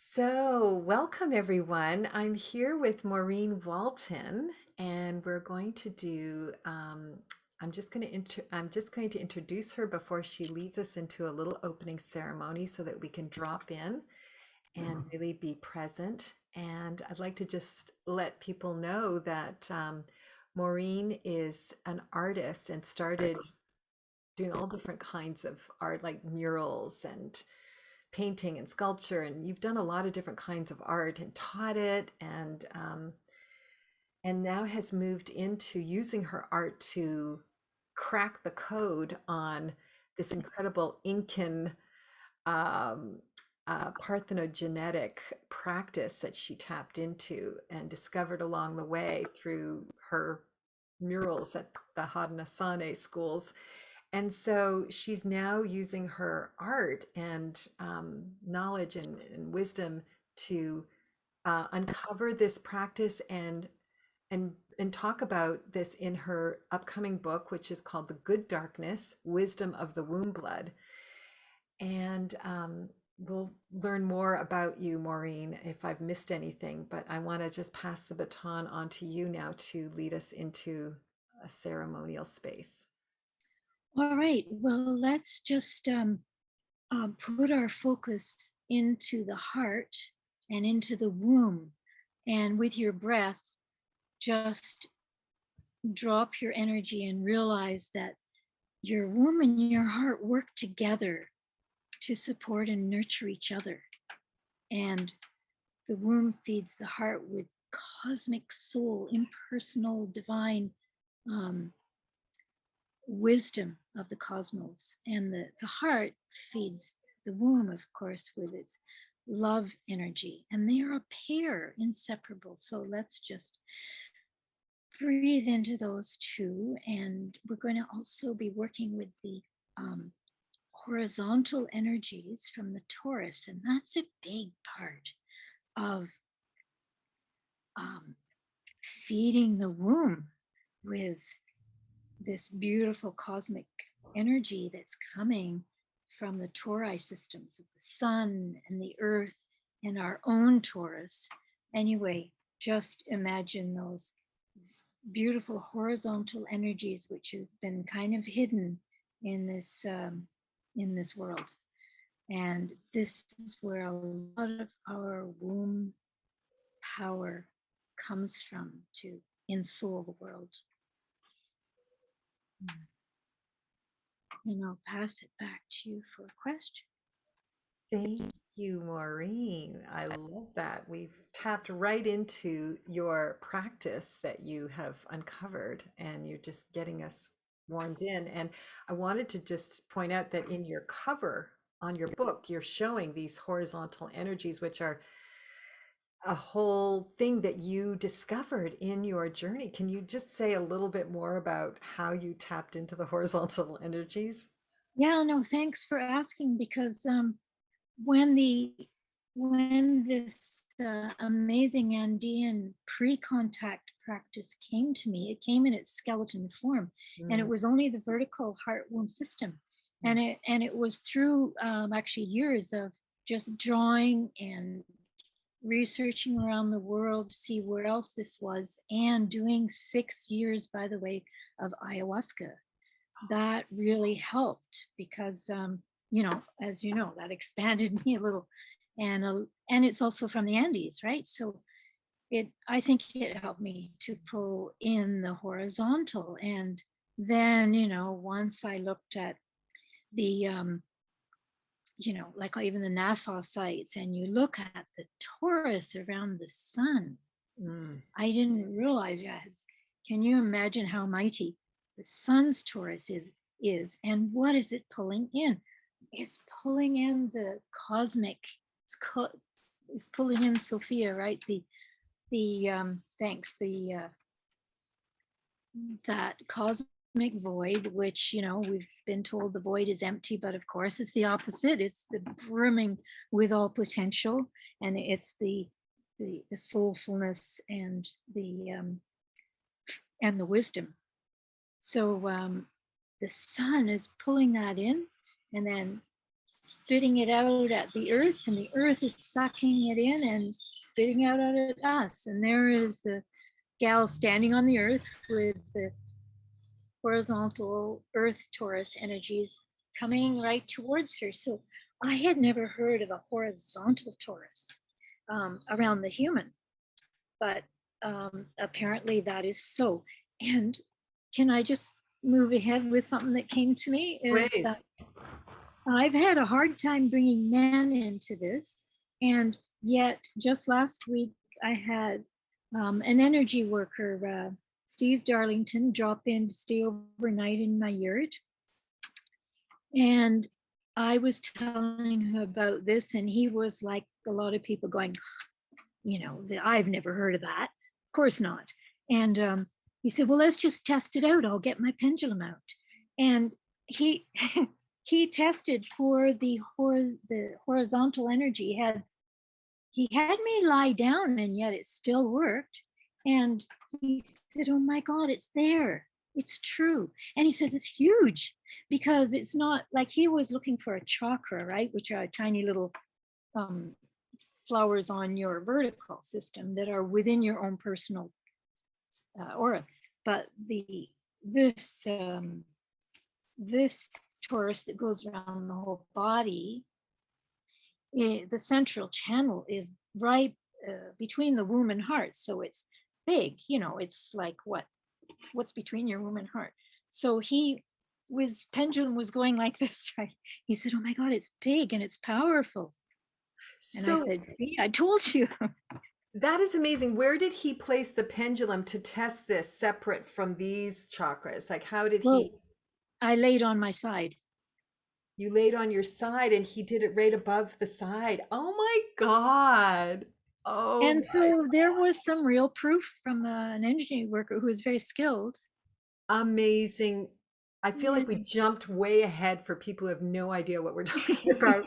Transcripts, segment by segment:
So, welcome everyone. I'm here with Maureen Walton, and we're going to do. I'm just going to introduce her before she leads us into a little opening ceremony, so that we can drop in and really be present. And I'd like to just let people know that Maureen is an artist and started doing all different kinds of art, like murals and painting and sculpture, and you've done a lot of different kinds of art and taught it, and now has moved into using her art to crack the code on this incredible Incan um, parthenogenetic practice that she tapped into and discovered along the way through her murals at the Haudenosaunee schools. And so she's now using her art and knowledge and wisdom to uncover this practice and talk about this in her upcoming book, which is called The Good Darkness: Wisdom of the Womb Blood. And we'll learn more about you, Maureen, if I've missed anything, but I want to just pass the baton on to you now to lead us into a ceremonial space. All right, well, let's just put our focus into the heart and into the womb. And with your breath, just drop your energy and realize that your womb and your heart work together to support and nurture each other. And the womb feeds the heart with cosmic soul, impersonal, divine um, wisdom of the cosmos. And the heart feeds the womb, of course, with its love energy. And they are a pair, inseparable. So let's just breathe into those two. And we're going to also be working with the horizontal energies from the Taurus. And that's a big part of um, feeding the womb with this beautiful cosmic energy that's coming from the Tauri systems of the sun and the earth and our own Taurus. Anyway, just imagine those beautiful horizontal energies which have been kind of hidden in this world. And this is where a lot of our womb power comes from to ensoul the world. And I'll pass it back to you for a question. Thank you, Maureen. I love that. We've tapped right into your practice that you have uncovered, and you're just getting us warmed in. And I wanted to just point out that in your cover on your book, you're showing these horizontal energies, which are a whole thing that you discovered in your journey. Can you just say a little bit more about how you tapped into the horizontal energies? Yeah, no, thanks for asking because when the when this amazing Andean pre-contact practice came to me, it came in its skeleton form, and it Mm, was only the vertical heart womb system, and it was through actually years of just drawing and researching around the world to see where else this was, and doing 6 years, by the way, of ayahuasca. That really helped because as you know, that expanded me a little, and it's also from the Andes, right? So I think it helped me to pull in the horizontal. And then once I looked at the like even the Nassau sites, and you look at the torus around the sun, mm. I didn't realize, yes, can you imagine how mighty the sun's torus is, and what is it pulling in? It's pulling in the cosmic, it's, it's pulling in Sophia, right? Thanks, that cosmic void, which we've been told the void is empty, but of course it's the opposite. It's the brimming with all potential, and it's the soulfulness and the wisdom. So the sun is pulling that in, and then spitting it out at the earth, and the earth is sucking it in and spitting out at us. And there is the gal standing on the earth with the horizontal earth torus energies coming right towards her. So I had never heard of a horizontal torus around the human, but apparently that is so. And can I just move ahead with something that came to me? Is Please. that I've had a hard time bringing men into this, and yet just last week I had an energy worker, Steve Darlington, drop in to stay overnight in my yurt, and I was telling him about this, and he was like a lot of people going, I've never heard of that. Of course not. And he said, well, let's just test it out. I'll get my pendulum out. And he he tested for the horizontal energy. He had me lie down, and yet it still worked. And he said, oh my God, it's there. It's true. And he says it's huge, because it's not like he was looking for a chakra, right? Which are tiny little flowers on your vertical system that are within your own personal aura. But this torus that goes around the whole body, the central channel is right between the womb and heart. So it's big, it's like what's between your womb and heart. So his pendulum was going like this, right? He said, oh my God, it's big and it's powerful. And I So said, see, I told you. that is amazing. Where did he place the pendulum to test this separate from these chakras? Like, how did Well, he? I laid on my side. You laid on your side and he did it right above the side. Oh my God. Oh And my, so there was some real proof from an engineering worker who was very skilled. amazing. I feel like we Yeah. jumped way ahead for people who have no idea what we're talking about.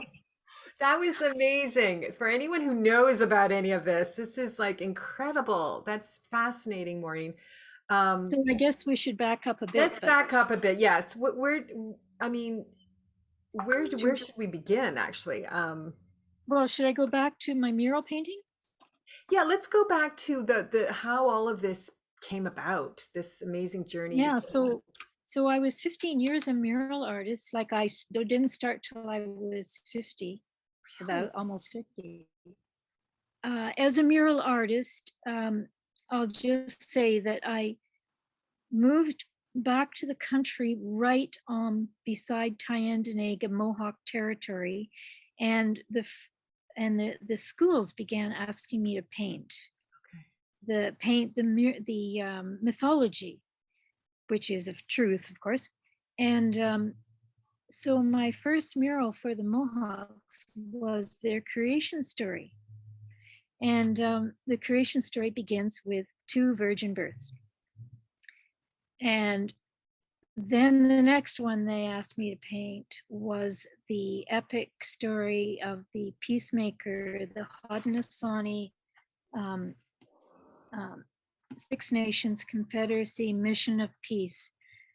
That was amazing. For anyone who knows about any of this, this is like incredible. That's fascinating, Maureen. Um, So I guess we should back up a bit, let's but back up a bit. Yes. Where, I mean, where to, should we begin actually? well, should I go back to my mural painting? Yeah, let's go back to the how all of this came about, this amazing journey you Yeah, so I was 15 years a mural artist. Like didn't start till I was 50, really. about almost 50. As a mural artist, I'll just say that I moved back to the country right beside Tyendinaga Mohawk territory, and the schools began asking me to paint Okay. the mythology, which is of truth, of course. And so my first mural for the Mohawks was their creation story. And the creation story begins with two virgin births. And then the next one they asked me to paint was the epic story of the peacemaker, the Haudenosaunee um, um, Six Nations Confederacy Mission of Peace.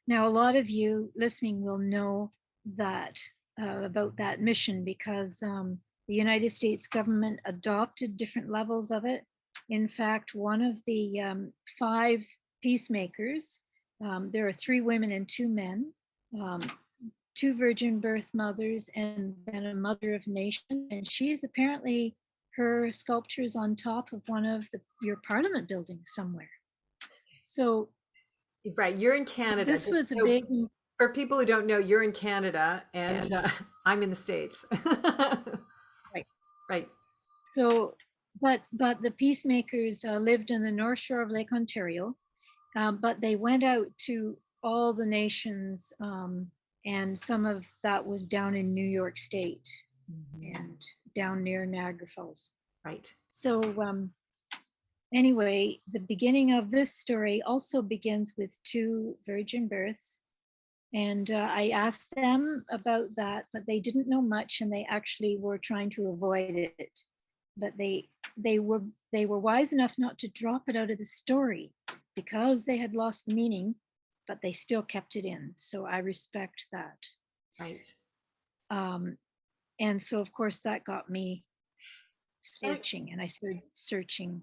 Now, a lot of you listening will know that about that mission, because the United States government adopted different levels of it. In fact, one of the five peacemakers, there are three women and two men, um, two virgin birth mothers, and then a mother of nations. And she is apparently, her sculpture is on top of one of your parliament buildings somewhere. So Right, you're in Canada. this Just was a so big, for people who don't know, you're in Canada and and I'm in the States. right. Right. So, but the peacemakers lived in the North Shore of Lake Ontario, but they went out to all the nations, and some of that was down in New York State and down near Niagara Falls. Right. So anyway, the beginning of this story also begins with two virgin births. And I asked them about that, but they didn't know much, and they actually were trying to avoid it. But they were wise enough not to drop it out of the story, because they had lost the meaning, but they still kept it in. So I respect that. Right. Um, And so, of course, that got me And, searching, and I started searching.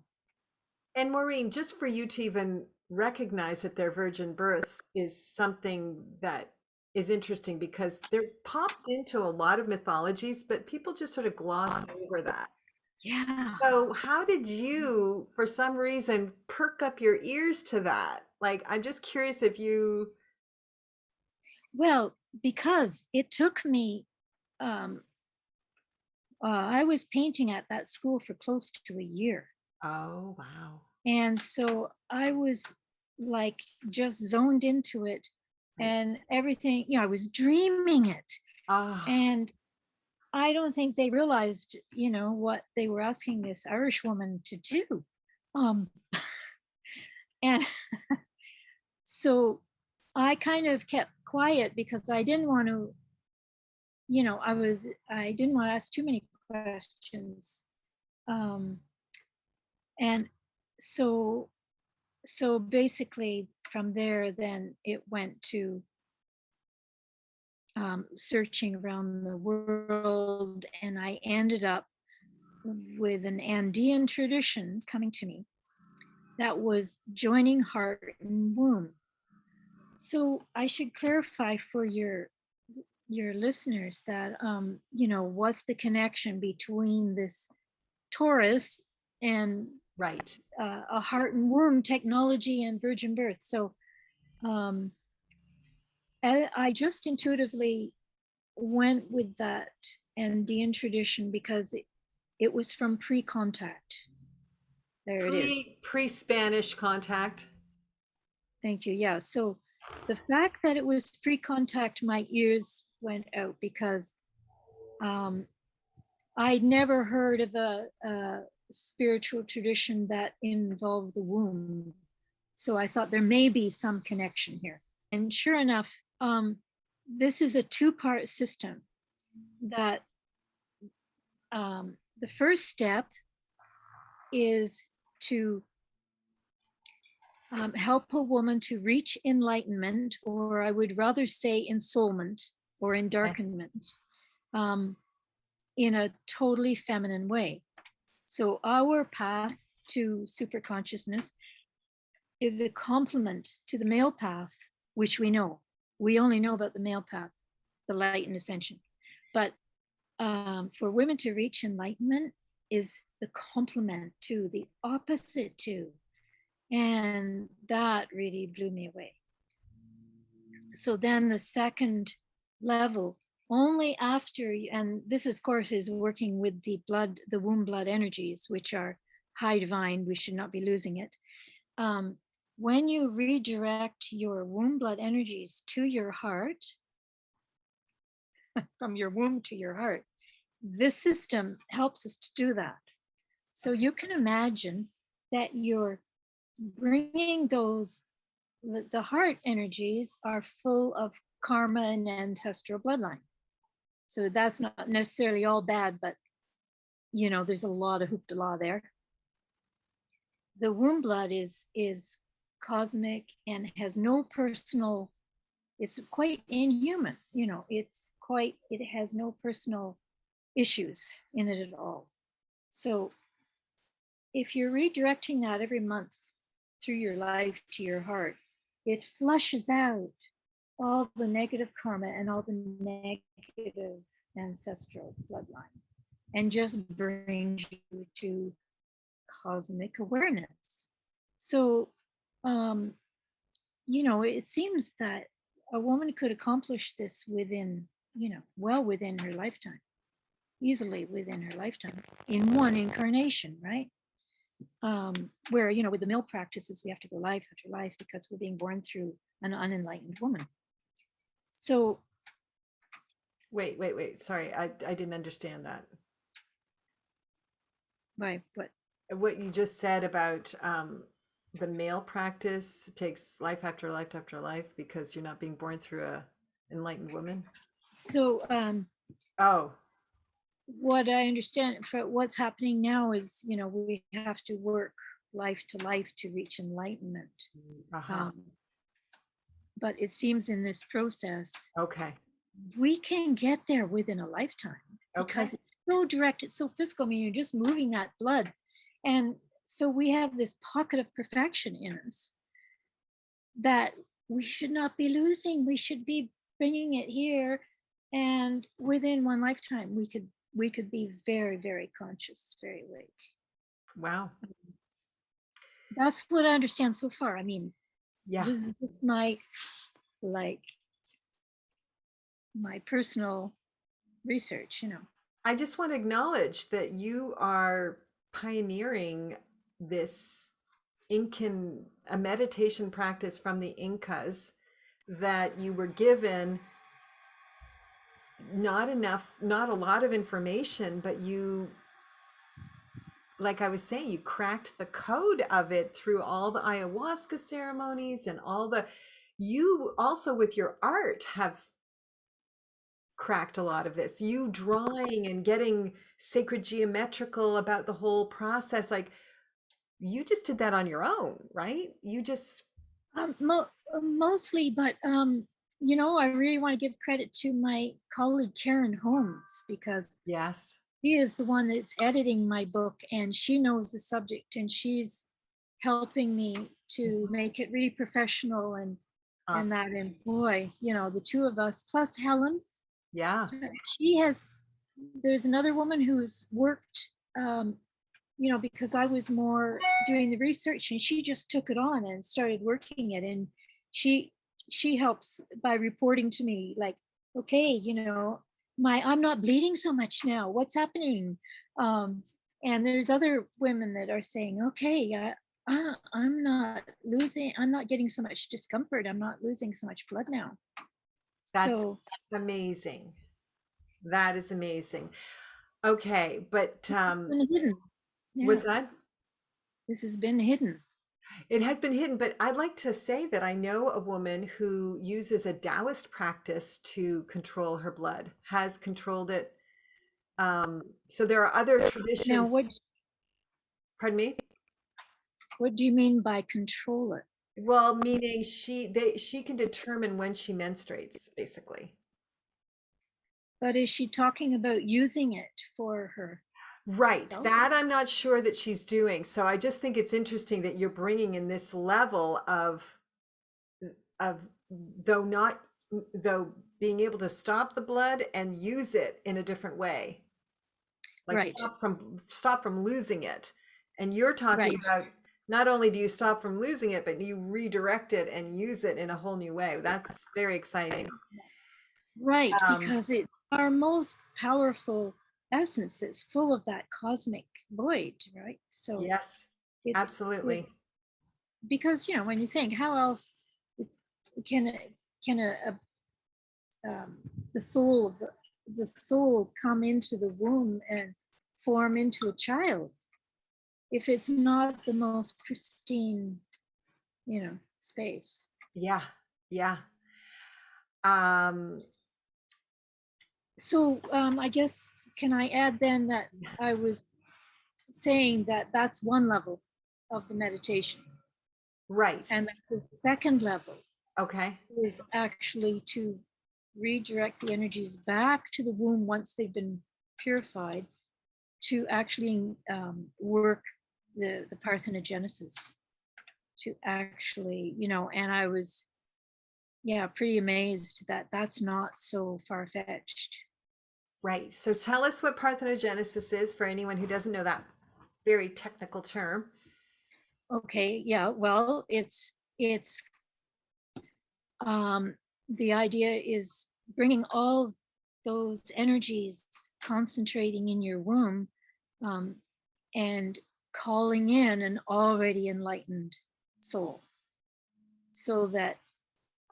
and Maureen, just for you to even recognize that they're virgin births is something that is interesting because they're popped into a lot of mythologies, but people just sort of gloss over that. Yeah. So, how did you, for some reason, perk up your ears to that? Like, I'm just curious if you. Well, because it took me, um, I was painting at that school for close to a year. Oh, wow. And so I was like just zoned into it Right. and everything, I was dreaming it. Ah, And I don't think they realized, what they were asking this Irish woman to do. Um, and so I kind of kept quiet because I didn't want to, I didn't want to ask too many questions. Um, and so, so basically from there, then it went to searching around the world, and I ended up with an Andean tradition coming to me that was joining heart and womb. So I should clarify for your listeners that what's the connection between this Taurus and right. a heart and womb technology and virgin birth. So um, I just intuitively went with that Andean tradition because it was from pre-contact. There it is. Pre-Spanish contact. Thank you. Yeah. So the fact that it was pre-contact, my ears went out because um, I'd never heard of a spiritual tradition that involved the womb. So I thought there may be some connection here. And sure enough, this is a two-part system that the first step is to help a woman to reach enlightenment, or I would rather say ensoulment or Okay. endarkenment, um, in a totally feminine way. So our path to superconsciousness is a complement to the male path, which we know. We only know about the male path, the light and ascension. But for women to reach enlightenment is the complement to, the opposite to. And that really blew me away. So then the second level, only after, and this of course is working with the blood, the womb blood energies, which are high divine, we should not be losing it. Um, when you redirect your womb blood energies to your heart, from your womb to your heart, this system helps us to do that. So you can imagine that you're bringing those, the heart energies are full of karma and ancestral bloodline. So that's not necessarily all bad, but there's a lot of hoopla there. The womb blood is cosmic and has no personal, it's quite inhuman, it has no personal issues in it at all. So if you're redirecting that every month through your life to your heart, it flushes out all the negative karma and all the negative ancestral bloodline and just brings you to cosmic awareness. So, it seems that a woman could accomplish this within, well within her lifetime, easily within her lifetime, in one incarnation, right? Where, with the male practices, we have to go life after life because we're being born through an unenlightened woman. So, Wait. Sorry, I didn't understand that. right, but What you just said about the male practice takes life after life after life because you're not being born through a enlightened woman. so Oh, what I understand for what's happening now is, we have to work life to life to reach enlightenment. uh-huh. Um, but it seems in this process, Okay. we can get there within a lifetime Okay. because it's so direct, it's so physical. I mean, you're just moving that blood. And so we have this pocket of perfection in us that we should not be losing. We should be bringing it here. And within one lifetime, we could be very, very conscious, very awake. Wow. That's what I understand so far. I mean, Yeah. this is my like my personal research, you know. I just want to acknowledge that you are pioneering this a meditation practice from the Incas that you were given not a lot of information, but you, like I was saying, you cracked the code of it through all the ayahuasca ceremonies and you also with your art have cracked a lot of this. You drawing and getting sacred geometrical about the whole process. Like you just did that on your own, right? You just, Mostly, but I really want to give credit to my colleague Karen Holmes because yes. she is the one that's editing my book and she knows the subject and she's helping me to make it really professional and Awesome. that, and boy, the two of us plus Helen, Yeah. she has there's another woman who's worked, because I was more doing the research and she just took it on and started working it. And she she helps by reporting to me like, okay, I'm not bleeding so much now. What's happening? And there's other women that are saying, okay, I'm not getting so much discomfort. I'm not losing so much blood now. That's So amazing. That is amazing. Okay, but been hidden. Yeah, what's that? this has been hidden. It has been hidden, but I'd like to say that I know a woman who uses a Taoist practice to control her blood, has controlled it. So there are other Now, traditions. what Pardon me? what do you mean by control it? Well, meaning she can determine when she menstruates, basically. But is she talking about using it for Right. herself? That I'm not sure that she's doing. So I just think it's interesting that you're bringing in this level of though not though being able to stop the blood and use it in a different way. Like Right, stop from losing it. And you're talking right, about not only do you stop from losing it, but you redirect it and use it in a whole new way. That's very exciting. right, Um, because it's our most powerful essence that's full of that cosmic void, right? So yes, it absolutely. because when you think how else it's, can um, the soul of the soul come into the womb and form into a child if it's not the most pristine space. Yeah, yeah. Um, So I guess, can I add then that I was saying that that's one level of the meditation, right. and that the second level Okay. is actually to redirect the energies back to the womb once they've been purified to actually work the parthenogenesis to actually, and I was, yeah, pretty amazed that that's not so far-fetched. Right. So tell us what parthenogenesis is for anyone who doesn't know that very technical term. Okay, yeah, well, it's the idea is bringing all those energies concentrating in your womb, um, and calling in an already enlightened soul so that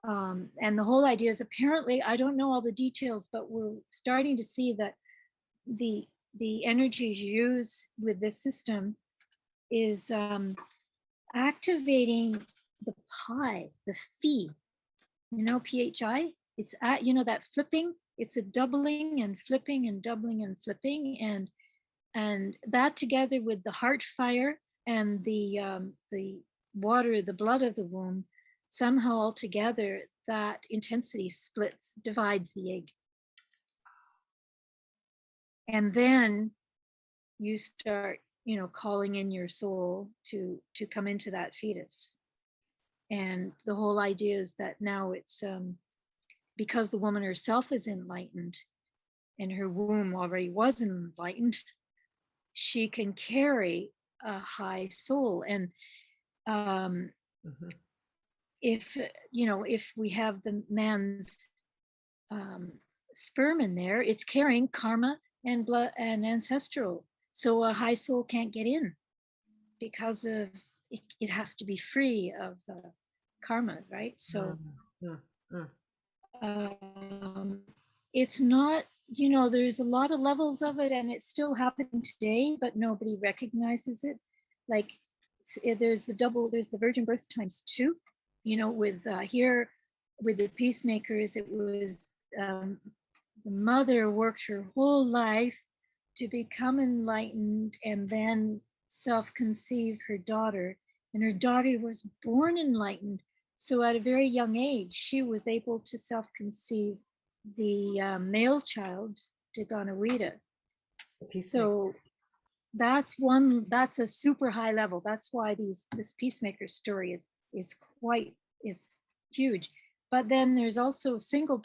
and the whole idea is, apparently, I don't know all the details, but we're starting to see that the energies used with this system is activating the pi, the phi, phi. It's at, that flipping, it's a doubling and flipping and doubling and flipping, and that together with the heart fire and the water, the blood of the womb, somehow all together that intensity divides the egg. And then you start, calling in your soul to come into that fetus. And the whole idea is that now it's because the woman herself is enlightened and her womb already was enlightened, she can carry a high soul. And if we have the man's sperm in there, it's carrying karma and blood and ancestral. So a high soul can't get in because of it has to be free of karma, right? So it's not, there's a lot of levels of it, and it's still happening today, but nobody recognizes it. Like there's the virgin birth times 2, with here with the peacemakers, it was the mother worked her whole life to become enlightened and then self-conceive her daughter, and her daughter was born enlightened. So at a very young age, she was able to self-conceive the male child, Daganawida. So that's a super high level. That's why this peacemaker story is huge. But then there's also single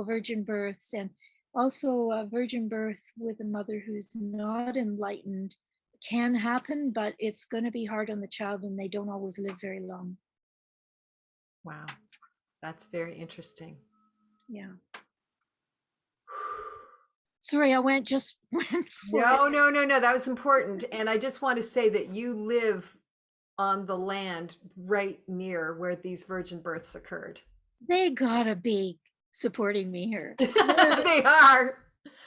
virgin births, and also a virgin birth with a mother who's not enlightened can happen, but it's going to be hard on the child, and they don't always live very long. Wow, that's very interesting. Yeah. Sorry, I went for No, that was important. And I just want to say that you live on the land right near where these virgin births occurred. They gotta be supporting me here. They are.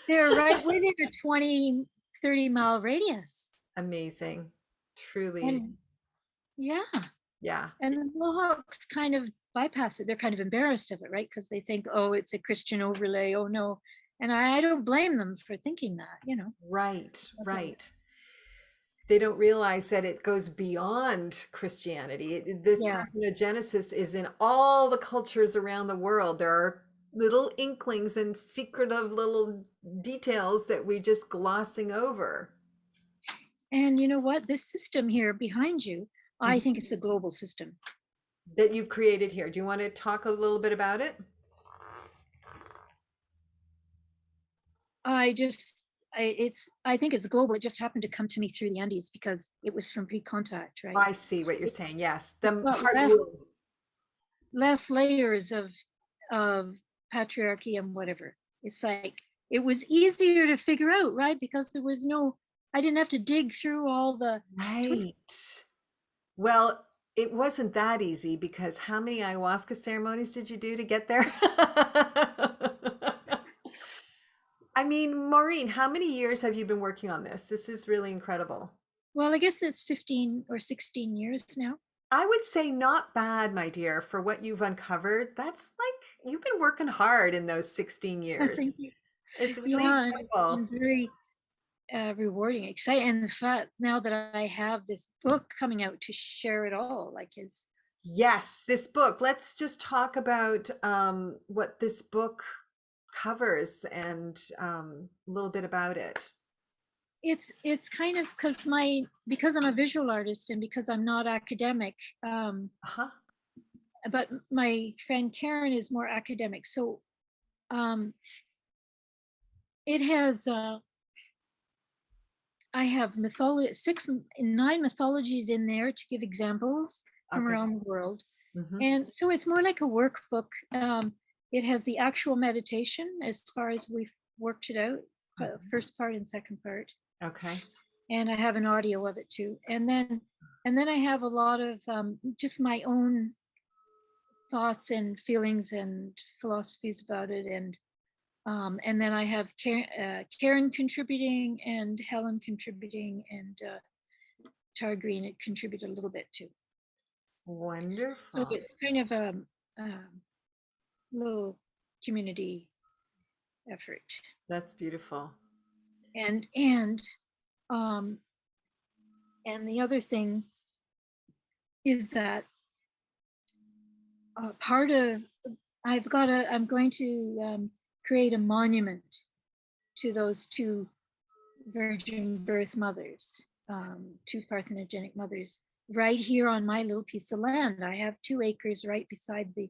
They're right within a 20, 30-mile radius. Amazing. Truly. And yeah. Yeah. And the Mohawks kind of bypass it. They're kind of embarrassed of it, right? Because they think, oh, it's a Christian overlay. Oh, no. And I don't blame them for thinking that, Right. They don't realize that it goes beyond Christianity. This Parthenogenesis is in all the cultures around the world. There are little inklings and secretive little details that we just glossing over. And you know what? This system here behind you, I think it's a global system that you've created here. Do you want to talk a little bit about it? I think it's global. It just happened to come to me through the Andes because it was from pre-contact, right? I see what you're saying. Yes, less layers of patriarchy and whatever. It's like it was easier to figure out, right? Because I didn't have to dig through all the right. Well, it wasn't that easy, because how many ayahuasca ceremonies did you do to get there? I mean, Maureen, how many years have you been working on this? This is really incredible. Well, I guess it's 15 or 16 years now. I would say not bad, my dear, for what you've uncovered. That's like, you've been working hard in those 16 years. Thank you. It's really incredible. Very rewarding, exciting. And the fact now that I have this book coming out to share it all, Yes, this book. Let's just talk about what this book covers and a little bit about it. It's kind of because I'm a visual artist and because I'm not academic, but my friend Karen is more academic, so it has I have 9 mythologies in there to give examples from around the world. And so it's more like a workbook. It has the actual meditation as far as we've worked it out, first part and second part. Okay. And I have an audio of it too. And then I have a lot of just my own thoughts and feelings and philosophies about it. And then I have Karen contributing and Helen contributing, and Tara Green contributed a little bit too. Wonderful. So it's kind of a little community effort. That's beautiful. And the other thing is that part of, I'm going to create a monument to those two virgin birth mothers, two parthenogenic mothers, right here on my little piece of land. I have 2 acres right beside the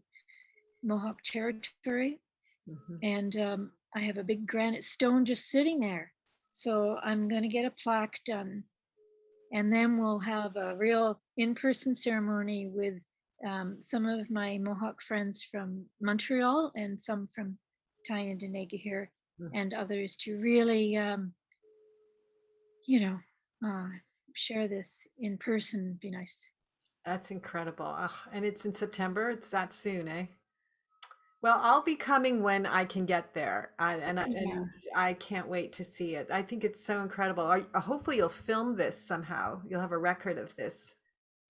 Mohawk territory, Mhm. and I have a big granite stone just sitting there. So I'm going to get a plaque done, and then we'll have a real in-person ceremony with some of my Mohawk friends from Montreal and some from Tyendinaga here, Mm. and others to really, you know, share this in person. Be nice. That's incredible. Ugh, and it's in September. It's that soon, eh? Well, I'll be coming when I can get there, Yeah, and I can't wait to see it. I think it's so incredible. Hopefully, you'll film this somehow. You'll have a record of this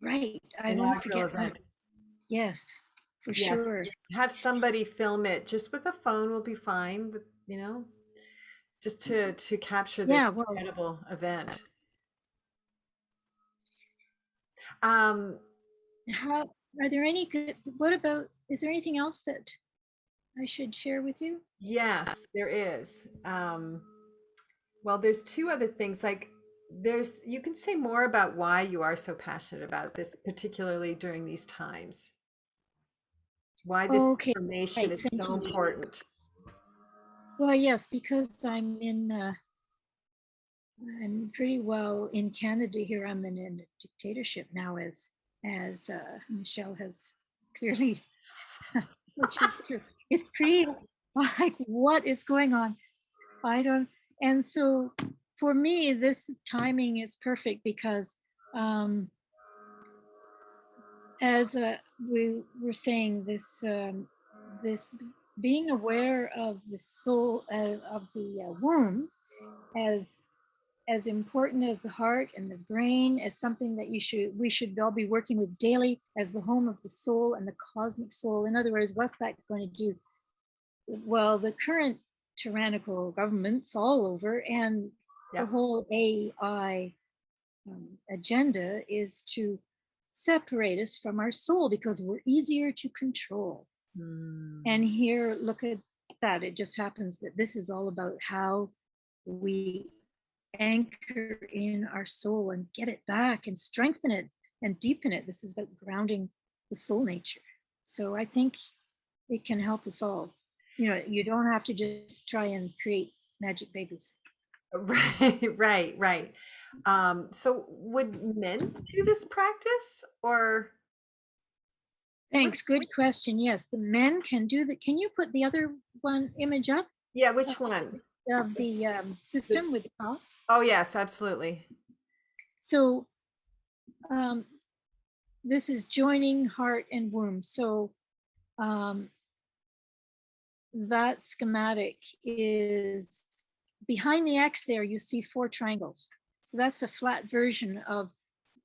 right. I won't inaugural forget that. event. Yes, for Yeah, sure. have somebody film it. Just with a phone will be fine. But just to capture Yeah, this well, incredible event. Um, how are there any good? What about? Is there anything else that I should share with you? yes, there is. Well, there's two other things. Like you can say more about why you are so passionate about this, particularly during these times. Why this Okay, information right. is Thank so you. important. Well, yes, because I'm pretty well in Canada here. I'm in a dictatorship now, as Michelle has clearly, which is true. It's pretty like what is going on. I don't. And so for me, this timing is perfect because um, as we were saying, this being aware of the soul of the womb as important as the heart and the brain, as something that we should all be working with daily as the home of the soul and the cosmic soul. In other words, what's that going to do? Well, the current tyrannical governments all over and the Yeah. whole AI agenda is to separate us from our soul because we're easier to control. And Mm. here, look at that. It just happens that this is all about how we anchor in our soul and get it back and strengthen it and deepen it. This is about grounding the soul nature. So I think it can help us all. You don't have to just try and create magic babies. Right, right, right. So would men do this practice or what? Thanks. Good question. Yes, the men can do that. Can you put the other one image up Yeah, of, which one? of the The- system with the cross? oh, yes, absolutely. So um, this is joining heart and womb. So um, that schematic is behind the X there, you see 4 triangles. So that's a flat version of,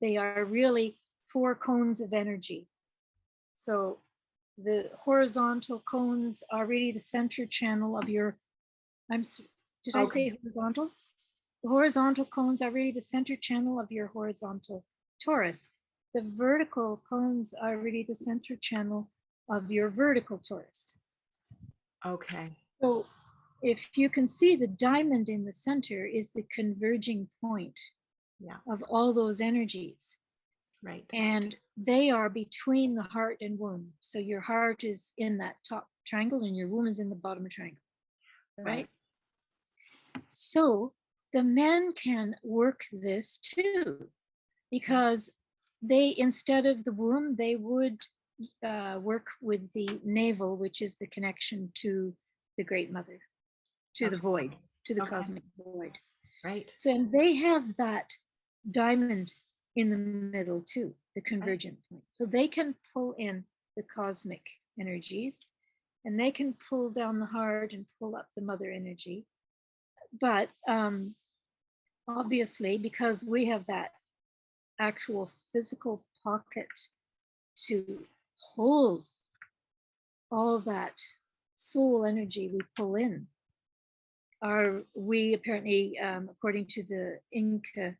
they are really 4 cones of energy. So the horizontal cones are really the center channel of your, did I Okay. say horizontal? The horizontal cones are really the center channel of your horizontal torus. The vertical cones are really the center channel of your vertical torus. Okay. So if you can see, the diamond in the center is the converging point Yeah, of all those energies. right. And they are between the heart and womb. So your heart is in that top triangle and your womb is in the bottom triangle, Right. right? So the men can work this too, because they, instead of the womb, they would work with the navel, which is the connection to the great mother, to the Okay. void, to the Okay. cosmic void. Right. So and they have that diamond in the middle too, the Right. convergent point. So they can pull in the cosmic energies and they can pull down the heart and pull up the mother energy. But obviously, because we have that actual physical pocket to hold all that soul energy we pull in, we apparently, according to the Inca,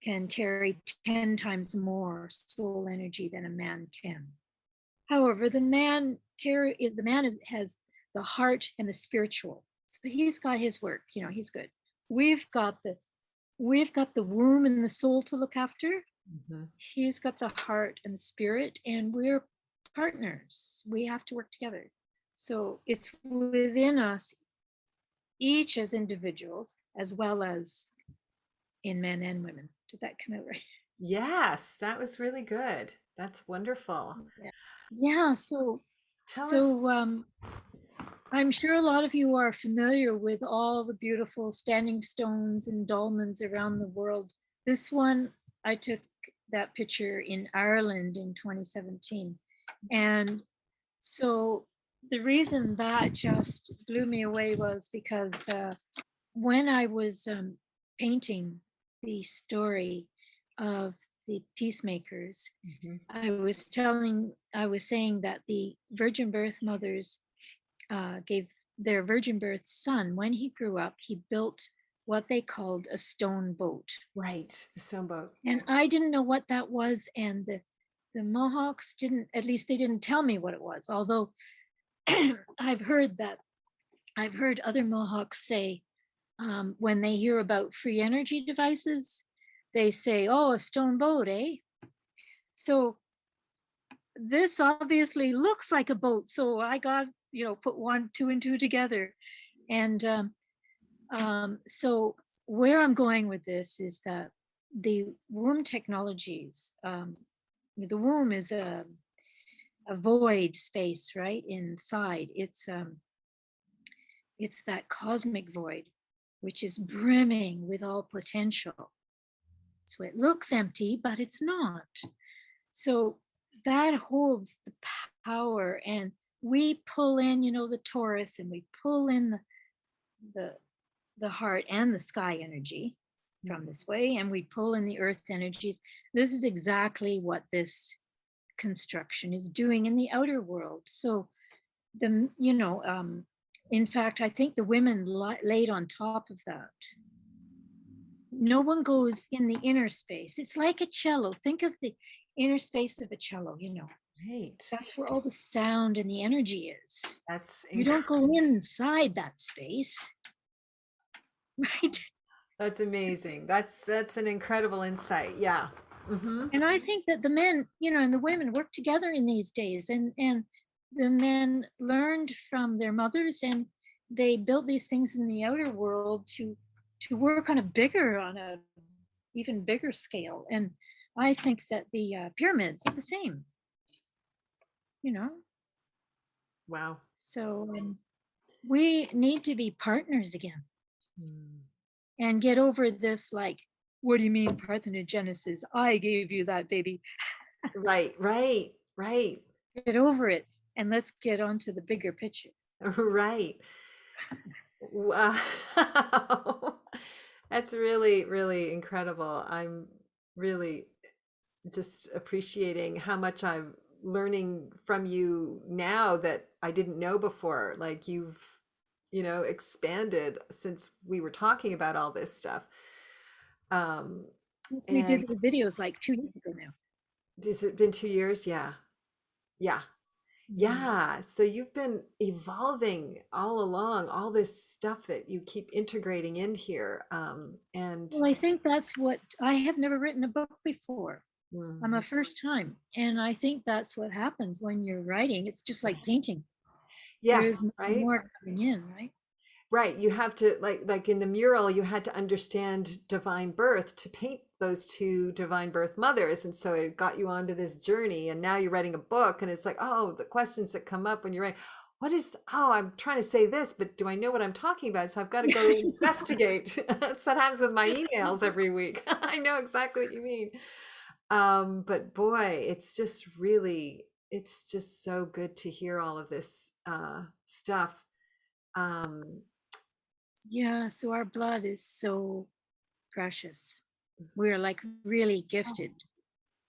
can carry 10 times more soul energy than a man can. However, has the heart and the spiritual. So he's got his work, he's good. We've got the womb and the soul to look after. Mhm. He's got the heart and the spirit, and we're partners. We have to work together. So it's within us, each as individuals, as well as in men and women. Did that come out right? Yes, that was really good. That's wonderful. Yeah. Yeah. So, Tell us. so I'm sure a lot of you are familiar with all the beautiful standing stones and dolmens around the world. This one, I took that picture in Ireland in 2017. And so the reason that just blew me away was because when I was painting the story of the peacemakers, Mhm. I was saying that the virgin birth mothers gave their virgin birth son, when he grew up, he built what they called a stone boat. Right, the Sombo. And I didn't know what that was. And the Mohawks didn't, at least they didn't tell me what it was. Although I've heard other Mohawks say, when they hear about free energy devices, they say, oh, a stone boat, eh? So this obviously looks like a boat. So I got, put one, two and two together. And so where I'm going with this is that the womb technologies, the womb is a void space, right? Inside. It's that cosmic void, which is brimming with all potential. So it looks empty, but it's not. So that holds the power, and we pull in, the Taurus, and we pull in the the heart and the sky energy from this way, and we pull in the earth energies. This is exactly what this construction is doing in the outer world. So in fact, I think the women laid on top of that. No one goes in the inner space. It's like a cello. Think of the inner space of a cello. Right. That's where all the sound and the energy is. That's You don't go inside that space, right? that's amazing. That's an incredible insight. Yeah. Mm-hmm. And I think that the men, and the women work together in these days, and the men learned from their mothers, and they built these things in the outer world to work on a even bigger scale. And I think that the pyramids are the same, you know. Wow. So we need to be partners again Mm. and get over this, like, what do you mean parthenogenesis? I gave you that, baby. Right, right, right, Get over it, and let's get on to the bigger picture. right. Wow. That's really, really incredible. I'm really just appreciating how much I'm learning from you now that I didn't know before. Like you've, expanded since we were talking about all this stuff. Um, Since we did and the videos like 2 years ago now. has it been 2 years? Yeah. Yeah. Mhm. Yeah. So you've been evolving all along, all this stuff that you keep integrating in here. And Well, I think that's what I have never written a book before. I'm a Mhm. first time. And I think that's what happens when you're writing. It's just like painting. Yes, There's right? more coming in, right? Right. You have to like in the mural, you had to understand divine birth to paint those two divine birth mothers. And so it got you onto this journey. And now you're writing a book and it's like, oh, the questions that come up when you're writing, I'm trying to say this, but do I know what I'm talking about? So I've got to go investigate. That's what happens with my emails every week. I know exactly what you mean. But boy, it's just so good to hear all of this stuff. Um, Yeah, so our blood is so precious. We're like really gifted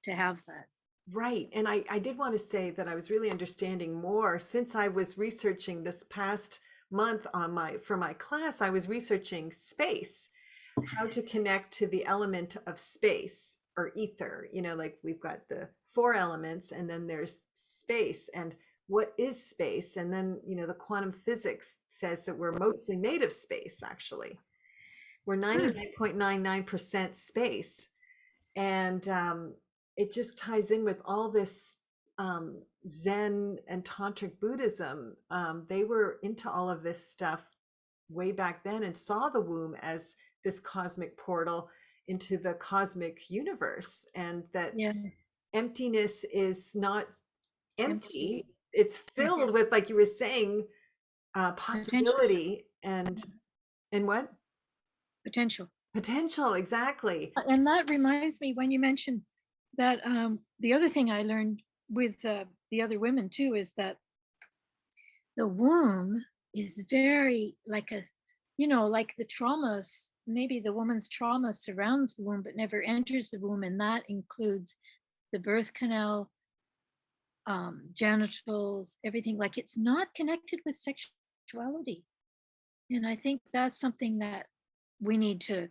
to have that. Right. And I did want to say that I was really understanding more since I was researching this past month for my class, I was researching space, how to connect to the element of space. or ether, you know, like we've got the four elements and then there's space, and what is space? And then, you know, the quantum physics says that we're mostly made of space, actually. We're Hmm. 99.99% space. And it just ties in with all this Zen and Tantric Buddhism. They were into all of this stuff way back then and saw the womb as this cosmic portal into the cosmic universe, and that Yeah. emptiness is not Empty. empty, it's Yeah. filled with, like you were saying, Potential. possibility and what Potential. potential, exactly. And that reminds me when you mentioned that the other thing I learned with the other women too is that the womb is very like a, you know, like the traumas, maybe the woman's trauma surrounds the womb but never enters the womb. And that includes the birth canal, genitals, everything. Like it's not connected with sexuality. And I think that's something that we need to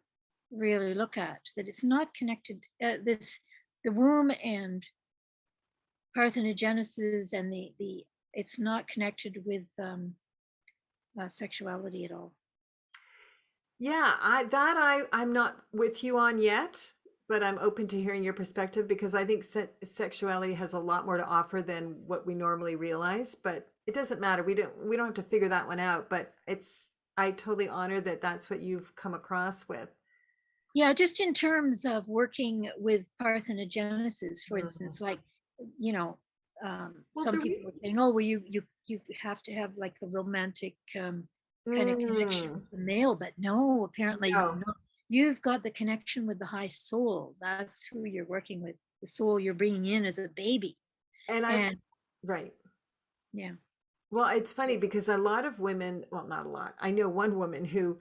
really look at, that it's not connected. The womb and parthenogenesis and the it's not connected with sexuality at all. Yeah, I'm not with you on yet, but I'm open to hearing your perspective because I think sexuality has a lot more to offer than what we normally realize, but it doesn't matter. We don't have to figure that one out, but it's I totally honor that that's what you've come across with. Yeah, just in terms of working with parthenogenesis, for Mhm. instance, like, you know, Well, some the people reason, were saying, oh, well, you have to have like a romantic kind of connection mm, with the male, but no, apparently no, no. You've got the connection with the high soul. That's who you're working with. The soul you're bringing in as a baby, and I've and right. yeah, Well, it's funny because a lot of women, well, not a lot. I know one woman who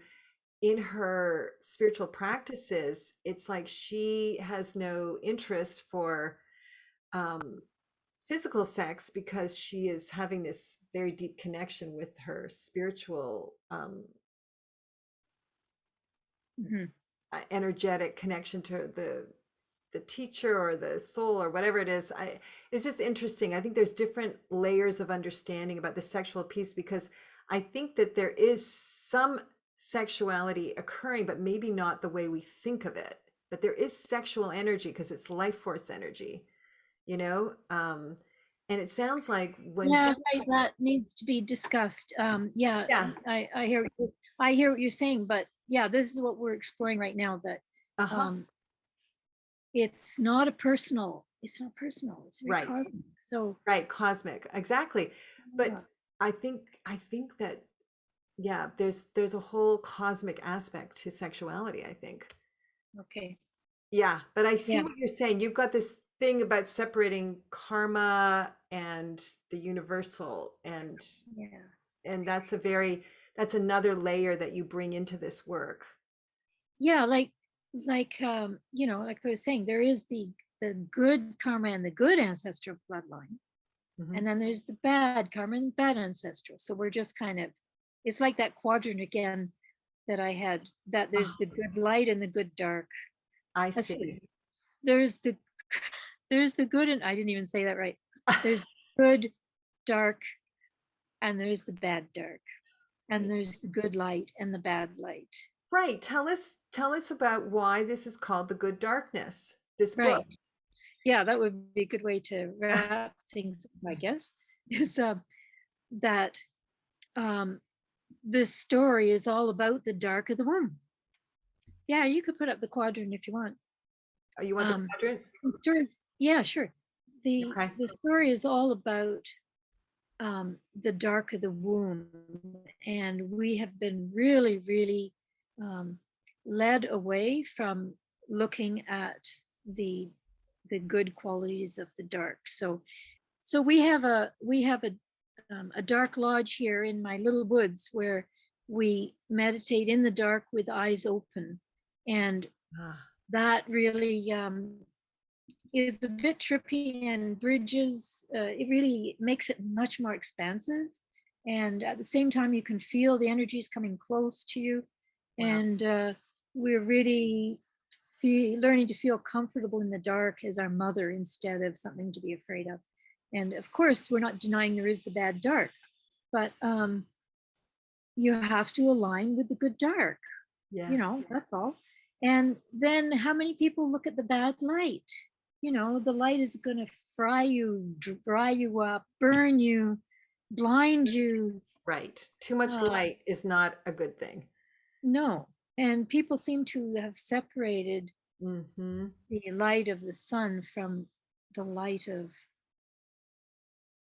in her spiritual practices, it's like she has no interest for um, physical sex because she is having this very deep connection with her spiritual, mhm. energetic connection to the teacher or the soul or whatever it is. It's just interesting. I think there's different layers of understanding about the sexual piece because I think that there is some sexuality occurring, but maybe not the way we think of it. But there is sexual energy because it's life force energy, you know? And it sounds like when Yeah, some, right, that needs to be discussed. Yeah, yeah, I hear what you're saying, but yeah, this is what we're exploring right now. That uh-huh, um, it's not a personal. It's not personal. It's very right, cosmic. So right, cosmic, exactly. But yeah, I think that yeah, there's a whole cosmic aspect to sexuality, I think. okay, Yeah, but I see yeah, what you're saying. You've got this thing about separating karma and the universal, yeah, and that's another layer that you bring into this work. yeah. Like you know, like I was saying, there is the good karma and the good ancestral bloodline, Mhm. and then there's the bad karma and bad ancestral. So we're just kind of, it's like that quadrant again that I had. That there's Oh, the good light and the good dark. I Let's see. see. There's the there's the good, and I didn't even say that right. There's good dark, and there's the bad dark, and there's the good light and the bad light. Right. Tell us about why this is called The Good Darkness, this book. Right. Yeah, that would be a good way to wrap things up, I guess. Is that um, this story is all about the dark of the womb. Yeah, you could put up the quadrant if you want. Oh, you want the Um, quadrant? the stories, yeah, sure. Okay. The story is all about the dark of the womb, and we have been really, really um, led away from looking at the the good qualities of the dark. So we have a dark lodge here in my little woods where we meditate in the dark with eyes open, and Ah, that really is a bit trippy and bridges. It really makes it much more expansive, and at the same time, you can feel the energies coming close to you, wow. and we're really learning to feel comfortable in the dark as our mother instead of something to be afraid of. And of course, we're not denying there is the bad dark, but you have to align with the good dark, Yes. that's all. And then how many people look at the bad light? The light is going to fry you, dry you up, burn you, blind you. Right. Too much light is not a good thing. No. And people seem to have separated Mm-hmm. the light of the sun from the light of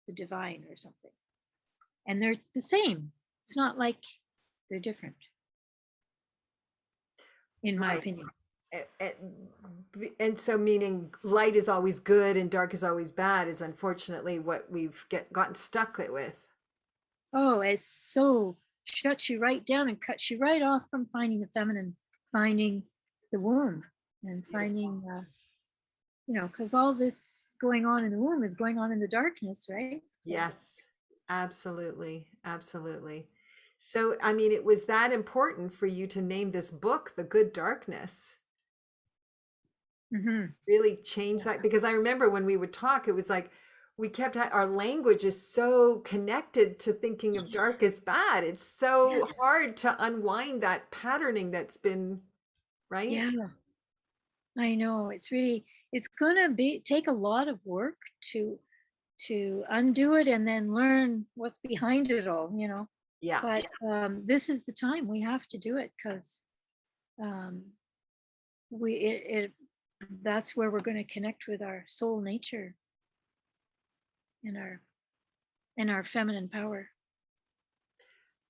the divine or something. And they're the same. It's not like they're different, in my Right. opinion. And so meaning light is always good and dark is always bad is unfortunately what we've gotten stuck with. Oh, it's so shuts you right down and cuts you right off from finding the feminine, finding the womb, and Beautiful. finding, because all this going on in the womb is going on in the darkness, right? So, Yes, absolutely. Absolutely. So, I mean, it was that important for you to name this book, The Good Darkness. mhm. Really change that because I remember when we would talk, it was like we kept our language is so connected to thinking of dark as bad. It's Yeah, so hard to unwind that patterning that's been right. yeah, I know. It's gonna be take a lot of work to undo it and then learn what's behind it all. Yeah, But this is the time we have to do it because um, it that's where we're going to connect with our soul nature and our feminine power.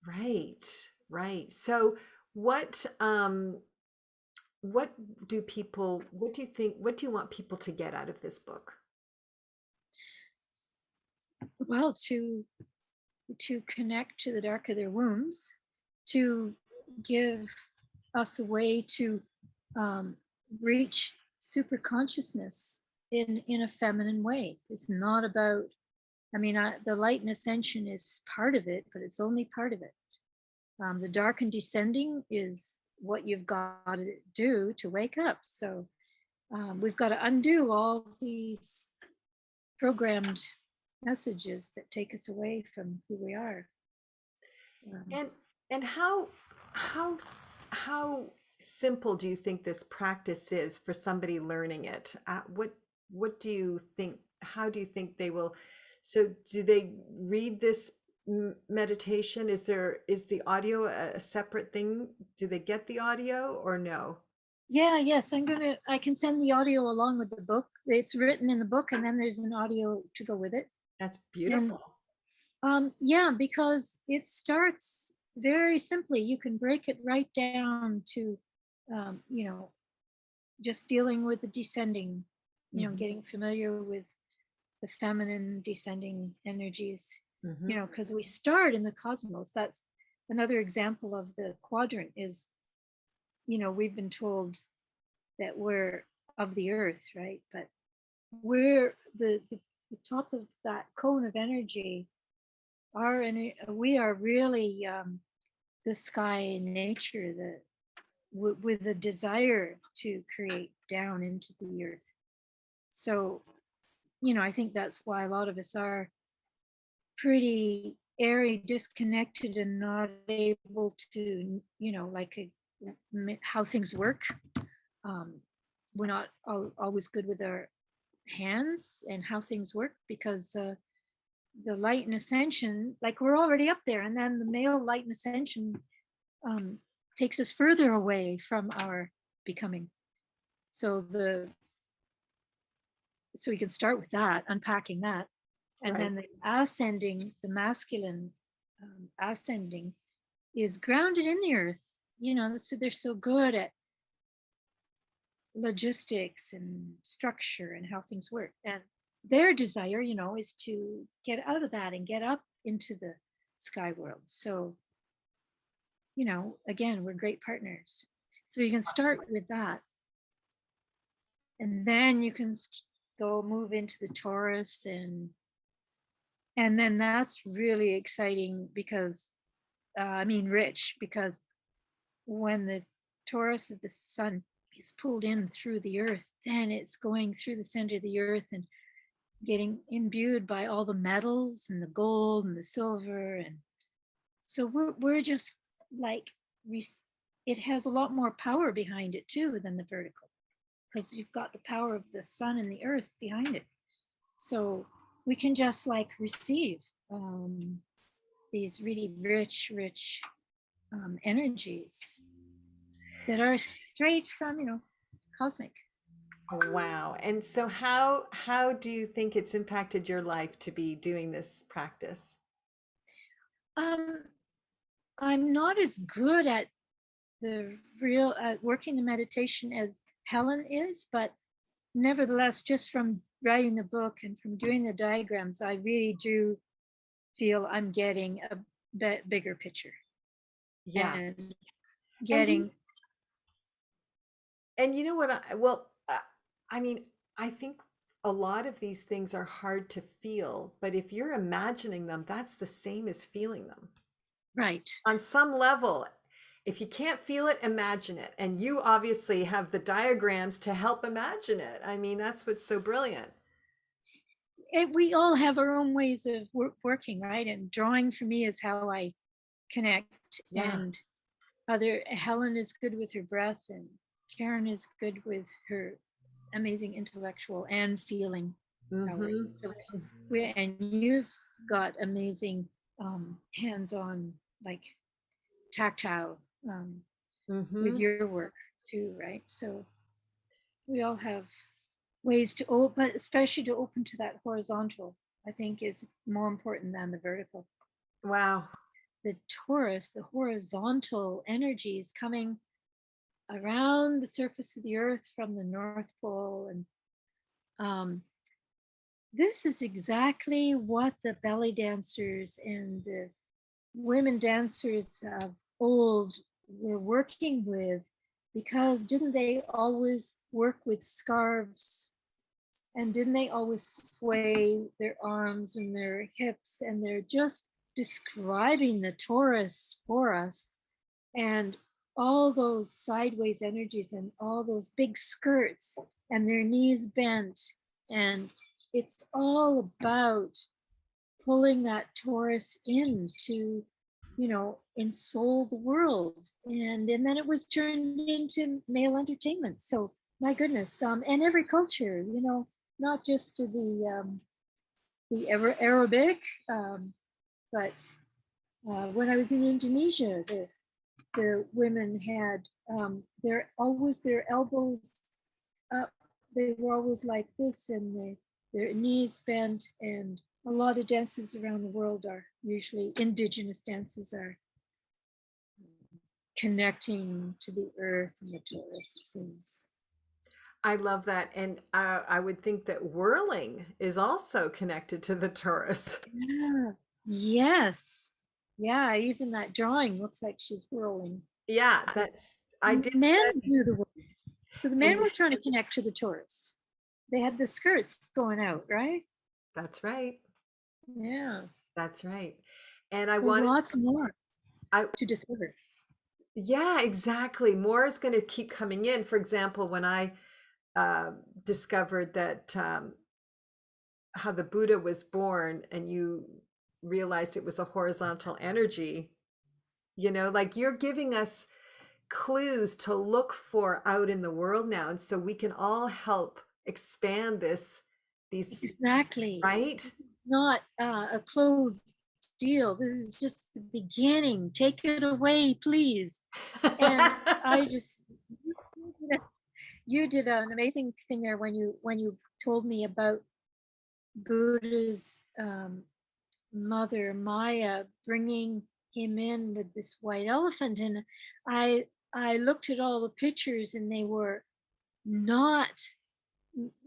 right, right. So what what do you think, what do you want people to get out of this book? Well, to connect to the dark of their wombs, to give us a way to um, reach super consciousness in a feminine way. It's not about, the light and ascension is part of it, but it's only part of it. The dark and descending is what you've got to do to wake up. So we've got to undo all these programmed messages that take us away from who we are. Um, And how simple do you think this practice is for somebody learning it? What do you think? How do you think they will? So do they read this meditation? Is the audio a separate thing? Do they get the audio or no? yeah, yes, I can send the audio along with the book. It's written in the book, and then there's an audio to go with it. That's And beautiful. yeah, because it starts very simply. You can break it right down to, um, you know, just dealing with the descending, Hmm. getting familiar with the feminine descending energies, Hmm. because we start in the cosmos. That's another example of the quadrant is, we've been told that we're of the earth, right? But we're the top of that cone of energy. We are really the sky in nature, with a desire to create down into the earth. So, I think that's why a lot of us are pretty airy, disconnected, and not able to, how things work. Um, we're not always good with our hands and how things work because the light and ascension, like we're already up there, and then the male light and ascension um, takes us further away from our becoming. So we can start with that, unpacking that, and then Right. the ascending, the masculine ascending, is grounded in the earth. So they're so good at logistics and structure and how things work, and their desire, is to get out of that and get up into the sky world. So, again, we're great partners. So you can start with that, and then you can go move into the Taurus, and then that's really exciting because rich, because when the Taurus of the sun it's pulled in through the earth, then it's going through the center of the earth and getting imbued by all the metals and the gold and the silver. And so we're just like, it has a lot more power behind it too than the vertical, because you've got the power of the sun and the earth behind it. So we can just like receive these really rich energies that are straight from, cosmic. Wow. And so how do you think it's impacted your life to be doing this practice? um I'm not as good at the real working the meditation as Helen is, but nevertheless, just from writing the book and from doing the diagrams, I really do feel I'm getting a bigger picture Yeah. and And do getting. and you know what well, I mean, I think a lot of these things are hard to feel, but if you're imagining them, that's the same as feeling them. Right. On some level, if you can't feel it, imagine it. And you obviously have the diagrams to help imagine it. I mean, that's what's so brilliant. We all have our own ways of working, right? And drawing for me is how I connect. Yeah. And other Helen is good with her breath, and Karen is good with her amazing intellectual and feeling power. Mm-hmm. So and you've got amazing hands-on, like tactile, with Mm-hmm. your work too, right? So we all have ways to open, but especially to open to that horizontal, I think is more important than the vertical. Wow. The Taurus, the horizontal energy is coming around the surface of the earth from the North Pole. And this is exactly what the belly dancers and the women dancers of old were working with, because didn't they always work with scarves, and didn't they always sway their arms and their hips, and they're just describing the Taurus for us, and all those sideways energies and all those big skirts and their knees bent. And it's all about pulling that Taurus in to, ensoul the world. And then it was turned into male entertainment. So my goodness, and every culture, not just to the Arabic, but when I was in Indonesia, the women had their elbows up. They were always like this, and their knees bent. And a lot of dances around the world are usually indigenous dances, are connecting to the earth and the Taurus, it seems. I love that. And I would think that whirling is also connected to the Taurus. Yeah. Yes. Yeah. Even that drawing looks like she's whirling. Yeah, I The did men study. do the work. So the men And were trying to connect to the Taurus. They had the skirts going out, right? that's right. Yeah. That's right. And I So wanted, lots more I, to discover. yeah, exactly. More is going to keep coming in. For example, when I uh, discovered that how the Buddha was born and you realized it was a horizontal energy, like you're giving us clues to look for out in the world now. And so we can all help expand these, Exactly. right? Not a closed deal. This is just the beginning. Take it away, please. And I just, you did an amazing thing there when you told me about Buddha's mother Maya bringing him in with this white elephant. And I I looked at all the pictures, and they were not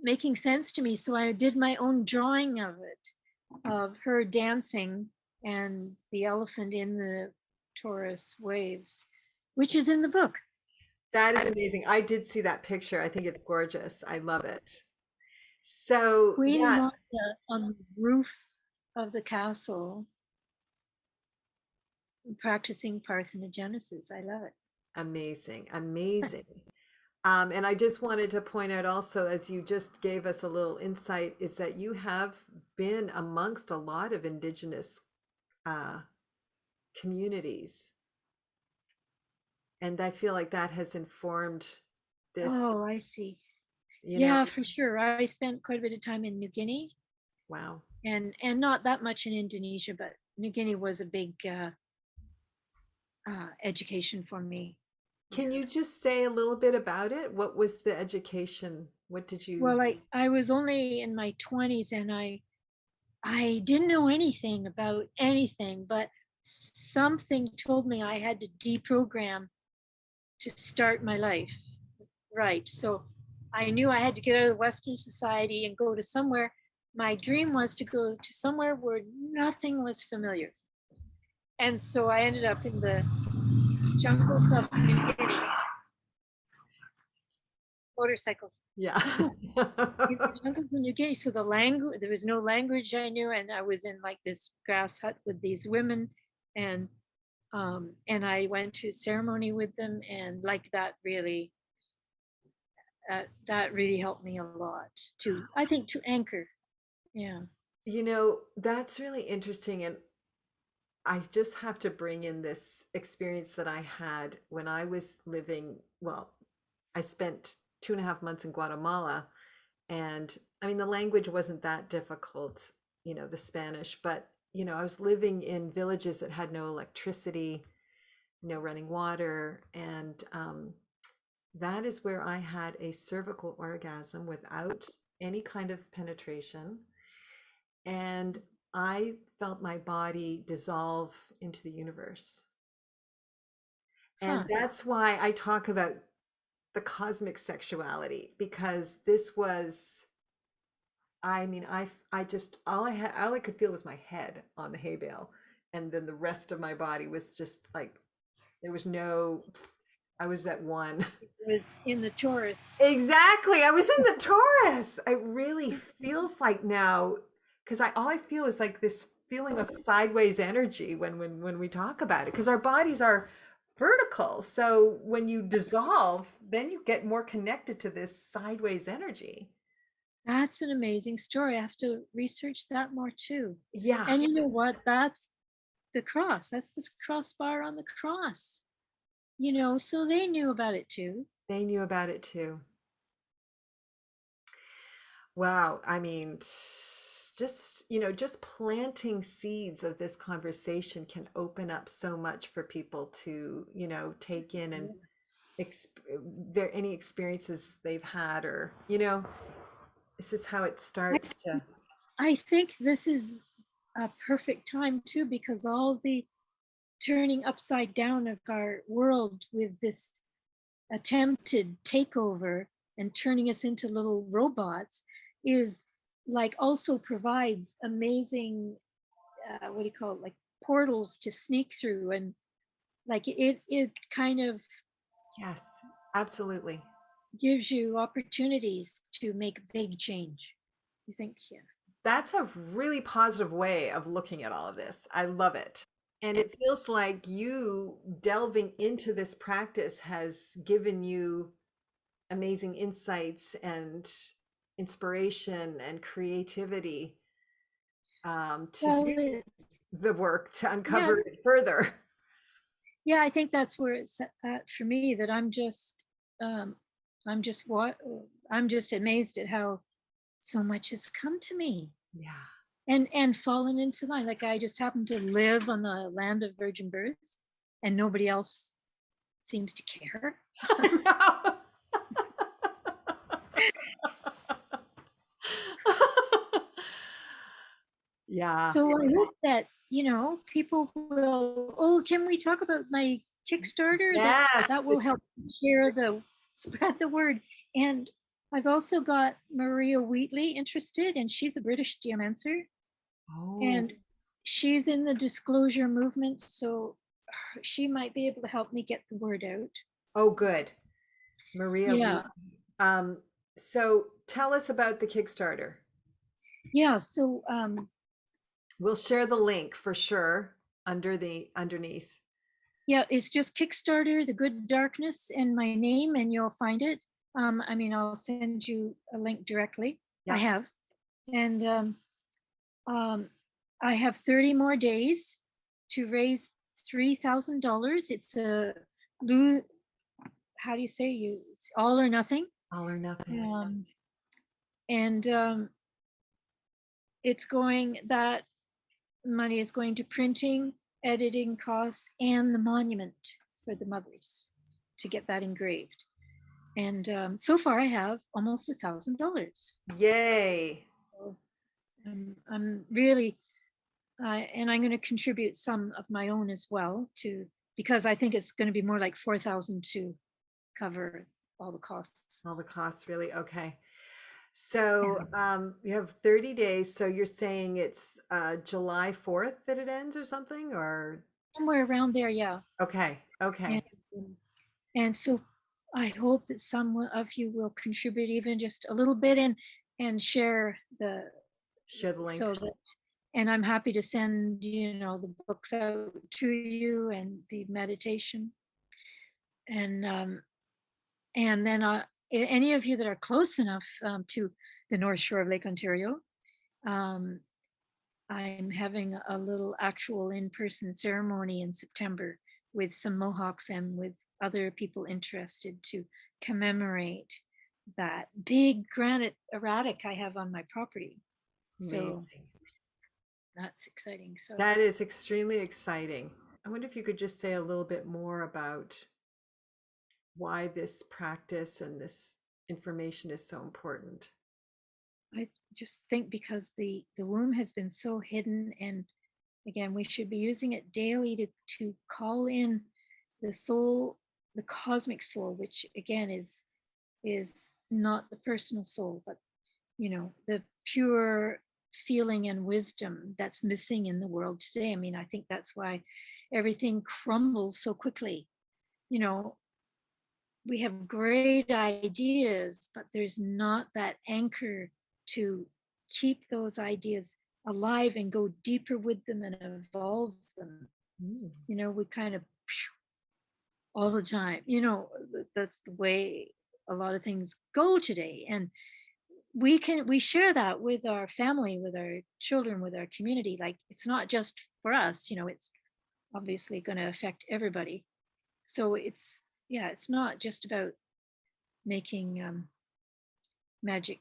making sense to me. So I did my own drawing of it, of her dancing and the elephant in the Taurus waves, which is in the book. That is amazing. I did see that picture. I think it's gorgeous. I love it. So, Queen yeah, Maya on the roof of the castle practicing parthenogenesis. I love it. amazing. Amazing. And I just wanted to point out also, as you just gave us a little insight, is that you have been amongst a lot of indigenous uh, communities. And I feel like that has informed this, Oh, I see. you know, Yeah, for sure. I spent quite a bit of time in New Guinea wow. and not that much in Indonesia, but New Guinea was a big education for me. Can Yeah. you just say a little bit about it? What was the education? What did you? Well, I was only in my 20s and I didn't know anything about anything, but something told me I had to deprogram to start my life right. So I knew I had to get out of Western society and go to somewhere. My dream was to go to somewhere where nothing was familiar. And so I ended up in the jungles of New Guinea, motorcycles. Yeah. In the jungles of New Guinea. So the language, there was no language I knew. And I was in like this grass hut with these women and I went to a ceremony with them, and like that really helped me a lot to, I think, to anchor. Yeah. You know, that's really interesting. And I just have to bring in this experience that I had when I was living, well, I spent 2.5 months in Guatemala. And I mean, the language wasn't that difficult, the Spanish, but, I was living in villages that had no electricity, no running water. And that is where I had a cervical orgasm without any kind of penetration. And I felt my body dissolve into the universe. And Huh. that's why I talk about the cosmic sexuality, because this was, I mean, I just, all I could feel was my head on the hay bale. And then the rest of my body was just like, there was no, I was at one. It was in the Taurus. Exactly. I was in the Taurus. It really feels like now, because all I feel is like this feeling of sideways energy when we talk about it, because our bodies are vertical. So when you dissolve, then you get more connected to this sideways energy. That's an amazing story. I have to research that more too. Yeah, And you know what? That's the cross. That's this crossbar on the cross. So they knew about it too. they knew about it too. Wow. I mean, just planting seeds of this conversation can open up so much for people to, take in and exp there any experiences they've had, or, this is how it I, starts to, I think this is a perfect time too, because all the turning upside down of our world with this attempted takeover and turning us into little robots is like also provides amazing what do you call it, like portals to sneak through, and like it kind of yes, absolutely. gives you opportunities to make big change. You think? Yeah. That's a really positive way of looking at all of this. I love it. And it feels like you delving into this practice has given you amazing insights and inspiration and creativity, to do Well, the work to yeah, uncover it further. yeah, I think that's where it's at for me, that um I'm just what I'm just amazed at how so much has come to me Yeah. and fallen into line. Like I just happen to live on the land of virgin birth and nobody else seems to care. Yeah. So I hope that, people will, oh, can we talk about my Kickstarter? That Yes. that will help share the spread the word. And I've also got Maria Wheatley interested, and she's a British geomancer, Oh, and she's in the disclosure movement. So she might be able to help me get the word out. oh, good. Maria, Yeah. um, so tell us about the Kickstarter. Yeah. So We'll share the link for sure underneath. yeah, it's just Kickstarter, The Good Darkness, and my name, and you'll find it. I mean, I'll send you a link directly. I Yeah. have. And um, I have 30 more days to raise $3,000. It's a lose, how do you say, it's all or nothing. All or nothing. Um, and that money is going to printing, editing costs, and the monument for the mothers to get that engraved. And so far I have almost $1,000. Yay. So I'm really, and I'm going to contribute some of my own as well to, because I think it's going to be more like 4,000 to cover all the costs. All the costs, really? Okay. Yeah, So you have 30 days. So you're saying it's July 4th that it ends or something? Or somewhere around there, yeah. okay, And okay. um, and so I hope that some of you will contribute even just a little bit and share the, Share the link. so that, and I'm happy to send, the books out to you and the meditation. And then any of you that are close enough to the North Shore of Lake Ontario, um, I'm having a little actual in-person ceremony in September with some Mohawks and with other people interested to commemorate that big granite erratic I have on my property. So Amazing. that's exciting. So That is extremely exciting. I wonder if you could just say a little bit more about why this practice and this information is so important. I just think because the womb has been so hidden, and again, we should be using it daily to call in the soul, the cosmic soul, which again is not the personal soul, but the pure feeling and wisdom that's missing in the world today. I mean, I think that's why everything crumbles so quickly. You know, we have great ideas, but there's not that anchor to keep those ideas alive and go deeper with them and evolve them. Mm. We kind of all the time, that's the way a lot of things go today. And we share that with our family, with our children, with our community. Like, it's not just for us, it's obviously going to affect everybody. So it's not just about making magic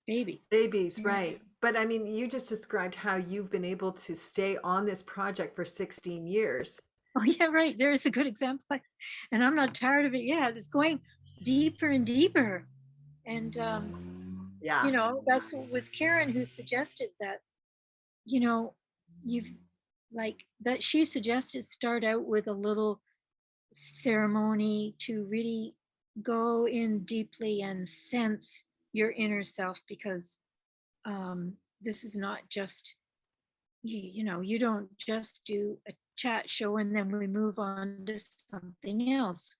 baby. Babies, Yeah. right. But I mean, you just described how you've been able to stay on this project for 16 years. Oh yeah, right. There's a good example. And I'm not tired of it yet. It's going deeper and deeper. And Yeah. that's what was Karen who suggested that, you know, you've like that she suggested start out with a little ceremony to really go in deeply and sense your inner self, because this is not just you don't just do a chat show and then we move on to something else,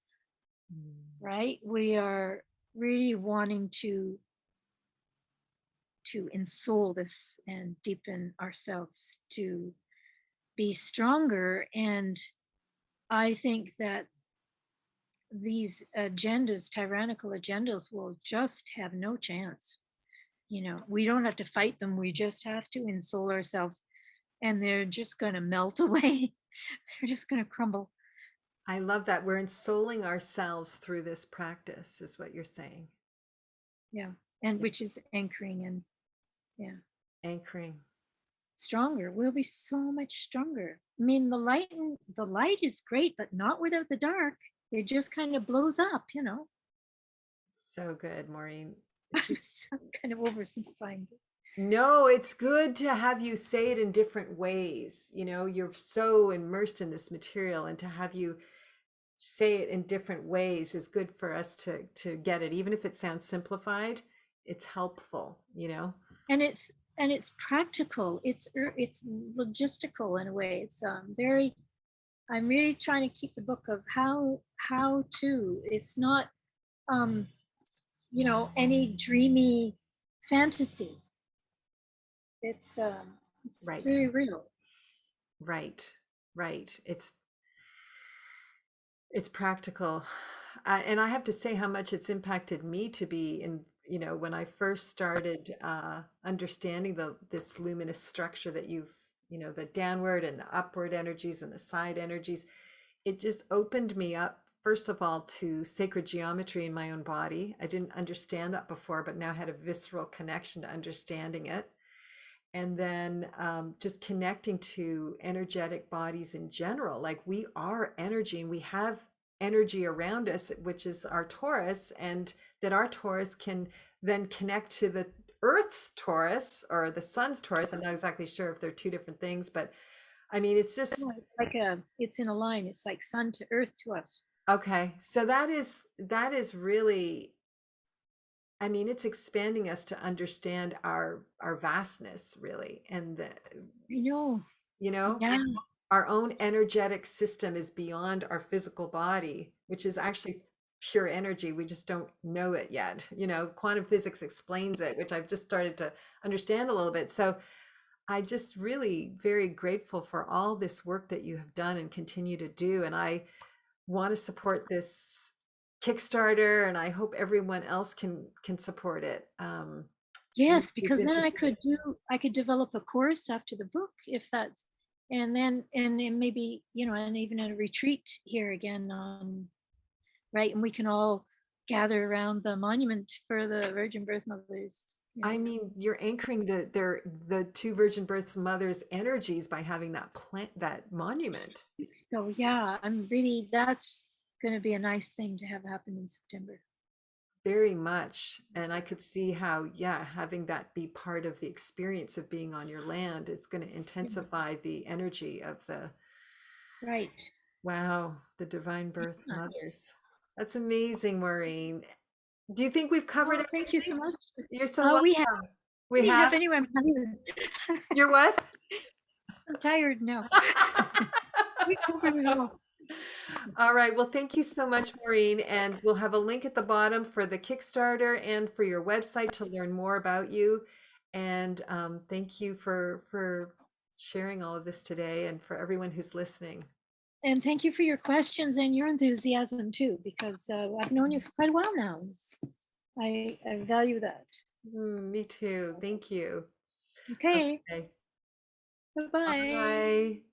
Mm. right? We are really wanting to ensoul this and deepen ourselves to be stronger. And I think that these agendas, tyrannical agendas, will just have no chance. We don't have to fight them. We just have to ensoul ourselves, and they're just going to melt away. They're just going to crumble. I love that. We're ensouling ourselves through this practice, is what you're saying. Yeah. And which is anchoring, and yeah, Anchoring. stronger. We'll be so much stronger. I mean, the light is great, but not without the dark. It just kind of blows up. So good, Maureen. I'm kind of oversimplifying. No, it's good to have you say it in different ways. You're so immersed in this material, and to have you say it in different ways is good for us to get it. Even if it sounds simplified, it's helpful. And it's practical. It's logistical in a way. It's very. I'm really trying to keep the book of how to. It's not any dreamy fantasy. It's Right. very real. Right. Right. It's practical. And I have to say how much it's impacted me to be in, when I first started understanding this luminous structure that the downward and the upward energies and the side energies, it just opened me up, first of all, to sacred geometry in my own body. I didn't understand that before, but now had a visceral connection to understanding it. And then just connecting to energetic bodies in general. Like we are energy and we have energy around us, which is our Taurus, and that our Taurus can then connect to the Earth's Taurus or the sun's Taurus. I'm not exactly sure if they're two different things, but I mean, it's No, just it's in a line. It's like sun to earth to us. okay. So that is really, I mean, it's expanding us to understand our vastness, really, and I know. you know, Yeah. our own energetic system is beyond our physical body, which is actually pure energy. We just don't know it yet. Quantum physics explains it, which I've just started to understand a little bit. So I just really very grateful for all this work that you have done and continue to do. And I want to support this Kickstarter, and I hope everyone else can support it. Yes, Who's because then interested. I could develop a course after the book if that's, and then maybe, and even at a retreat here again on, right, and we can all gather around the monument for the Virgin Birth Mothers. I mean, you're anchoring the two virgin birth mothers' energies by having that monument. So yeah, that's going to be a nice thing to have happen in September. Very much. And I could see how, yeah, having that be part of the experience of being on your land is going to Yeah, intensify the energy of right. wow, the divine birth Yeah. mothers. That's amazing, Maureen. Do you think we've covered Well, thank you everything? so much. You're so welcome. We We have have. anyway. I'm tired. You're what? I'm tired now. We covered it all. All right. Well, thank you so much, Maureen. And we'll have a link at the bottom for the Kickstarter and for your website to learn more about you. And thank you for sharing all of this today and for everyone who's listening. And thank you for your questions and your enthusiasm too, because I've known you for quite a while now. I value that. Me too. Thank you. Okay. Okay. Bye bye. Bye.